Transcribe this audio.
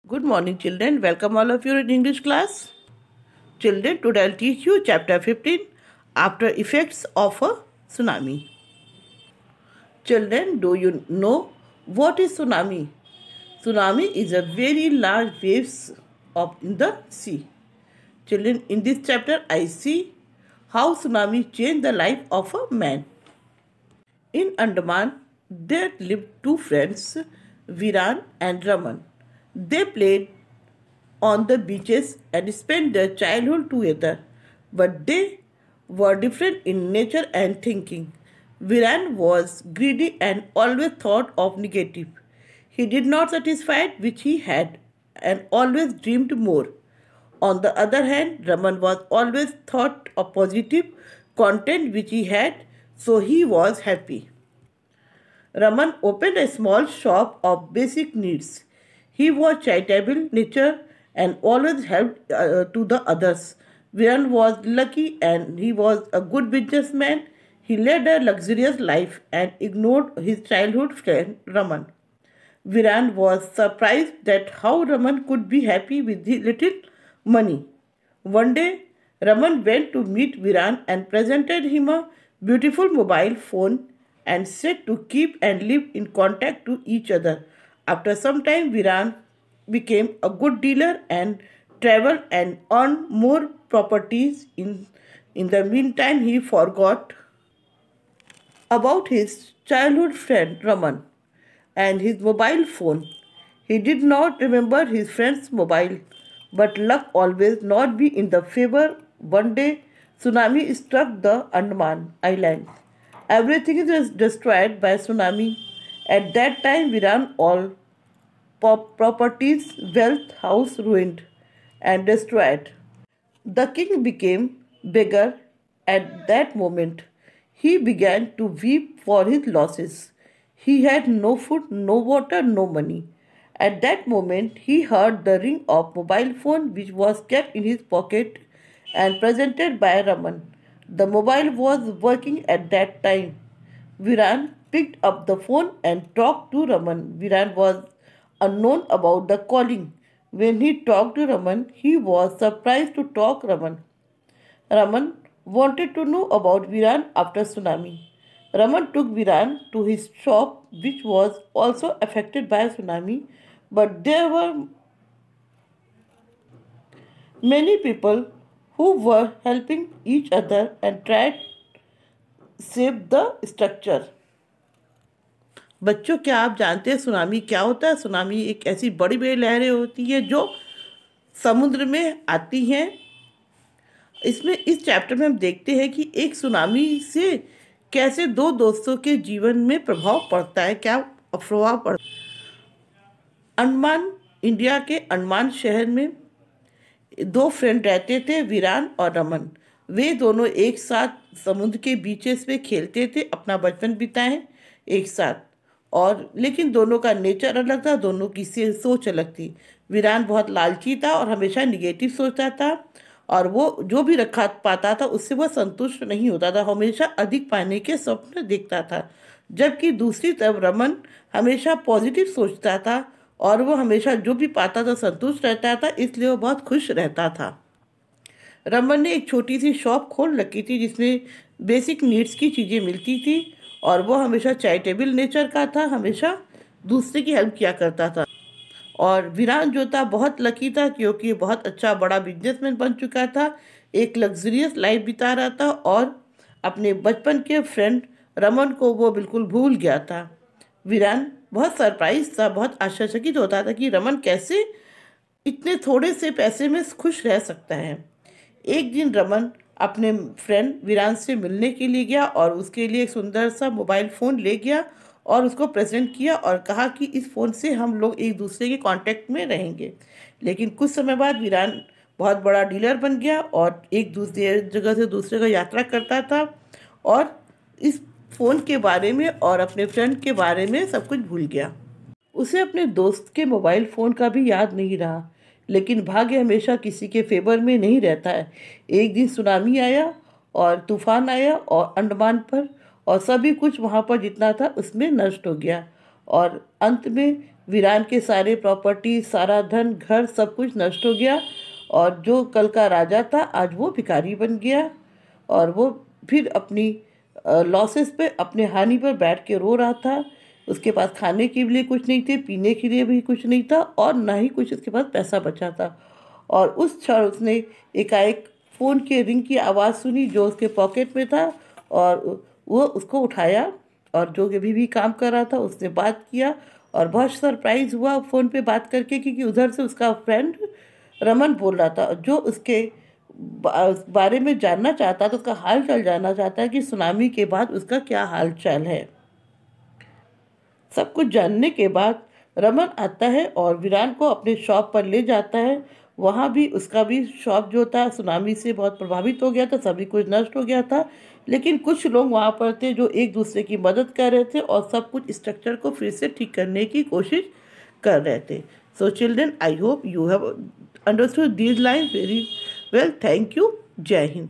Good morning, children. Welcome all of you in English class. Children, today I'll teach you chapter 15, After Effects of a Tsunami. Children, do you know what is tsunami? Tsunami is a very large waves in the sea. Children, in this chapter I see how tsunami changed the life of a man. In Andaman, there lived two friends, Viran and Raman. They played on the beaches and spent their childhood together, but they were different in nature and thinking. Viran was greedy and always thought of negative. He did not satisfy which he had and always dreamed more. On the other hand, Raman was always thought of positive content which he had, so he was happy. Raman opened a small shop of basic needs. He was charitable nature and always helped to the others. Viran was lucky and he was a good businessman. He led a luxurious life and ignored his childhood friend Raman. Viran was surprised that how Raman could be happy with his little money. One day, Raman went to meet Viran and presented him a beautiful mobile phone and said to keep and live in contact to each other. After some time, Viran became a good dealer and traveled and earned more properties. In the meantime, he forgot about his childhood friend Raman and his mobile phone. He did not remember his friend's mobile, but luck always not be in the favor. One day, tsunami struck the Andaman Island. Everything is destroyed by tsunami. At that time, Viran all properties, wealth, house ruined and destroyed. The king became beggar at that moment. He began to weep for his losses. He had no food, no water, no money. At that moment, he heard the ring of mobile phone which was kept in his pocket and presented by Raman. The mobile was working at that time. Viran picked up the phone and talked to Raman. Viran was unknown about the calling. When he talked to Raman, he was surprised to talk Raman. Raman wanted to know about Viran after tsunami. Raman took Viran to his shop which was also affected by tsunami, but there were many people who were helping each other and tried to save the structure. बच्चों, क्या आप जानते हैं tsunami क्या होता है? Tsunami एक ऐसी बड़ी बड़ी लहरें होती है जो समुद्र में आती हैं। इसमें इस चैप्टर में हम देखते हैं कि एक सुनामी से कैसे दो दोस्तों के जीवन में प्रभाव पड़ता है, क्या प्रभाव पड़ता है। अंडमान, इंडिया के अंडमान शहर में दो फ्रेंड रहते थे, विरान और रमन। वे दोनों एक साथ समुद्र के बीचेस पे खेलते थे, अपना बचपन बिताएं एक साथ। और लेकिन दोनों का नेचर अलग था, दोनों की सोच अलग थी। विरान बहुत लालची था और हमेशा निगेटिव सोचता था और वो जो भी रखा पाता था उससे वह संतुष्ट नहीं होता था, हमेशा अधिक पाने के स्वप्न देखता था। जबकि दूसरी तरफ रमन हमेशा पॉजिटिव सोचता था और वो हमेशा जो भी पाता था संतुष्ट रहता था, इसलिए वो बहुत खुश रहता था। रमन ने एक छोटी सी शॉप खोल रखी थी जिसमें बेसिक नीड्स की चीज़ें मिलती थी और वो हमेशा चैरिटेबल नेचर का था, हमेशा दूसरे की हेल्प किया करता था। और विरान जो था बहुत लकी था क्योंकि बहुत अच्छा बड़ा बिजनेसमैन बन चुका था, एक लग्जरियस लाइफ बिता रहा था और अपने बचपन के फ्रेंड रमन को वो बिल्कुल भूल गया था। विरान बहुत सरप्राइज था, बहुत आश्चर्यचकित होता था कि रमन कैसे इतने थोड़े से पैसे में खुश रह सकता है। एक दिन रमन अपने फ्रेंड विरान से मिलने के लिए गया और उसके लिए एक सुंदर सा मोबाइल फ़ोन ले गया और उसको प्रेजेंट किया और कहा कि इस फ़ोन से हम लोग एक दूसरे के कांटेक्ट में रहेंगे। लेकिन कुछ समय बाद विरान बहुत बड़ा डीलर बन गया और एक दूसरे जगह से दूसरे का यात्रा करता था और इस फ़ोन के बारे में और अपने फ्रेंड के बारे में सब कुछ भूल गया। उसे अपने दोस्त के मोबाइल फ़ोन का भी याद नहीं रहा, लेकिन भाग्य हमेशा किसी के फेवर में नहीं रहता है। एक दिन सुनामी आया और तूफान आया और अंडमान पर, और सभी कुछ वहाँ पर जितना था उसमें नष्ट हो गया और अंत में वीरान के सारे प्रॉपर्टी, सारा धन, घर, सब कुछ नष्ट हो गया और जो कल का राजा था आज वो भिखारी बन गया और वो फिर अपनी लॉसेस पे, अपने हानि पर बैठ के रो रहा था। उसके पास खाने के लिए कुछ नहीं थे, पीने के लिए भी कुछ नहीं था और ना ही कुछ उसके पास पैसा बचा था। और उस क्षण उसने एकाएक फ़ोन के रिंग की आवाज़ सुनी जो उसके पॉकेट में था और वो उसको उठाया और जो अभी भी काम कर रहा था उसने बात किया और बहुत सरप्राइज़ हुआ फ़ोन पे बात करके, क्योंकि उधर से उसका फ्रेंड रमन बोल रहा था जो उसके बारे में जानना चाहता था, उसका हाल चाल जानना चाहता है कि सुनामी के बाद उसका क्या हाल चाल है। सब कुछ जानने के बाद रमन आता है और वीरान को अपने शॉप पर ले जाता है। वहाँ भी उसका भी शॉप जो था सुनामी से बहुत प्रभावित हो गया था, सभी कुछ नष्ट हो गया था, लेकिन कुछ लोग वहाँ पर थे जो एक दूसरे की मदद कर रहे थे और सब कुछ स्ट्रक्चर को फिर से ठीक करने की कोशिश कर रहे थे। So children, I hope you have understood these lines very well. Thank you. जय हिंद।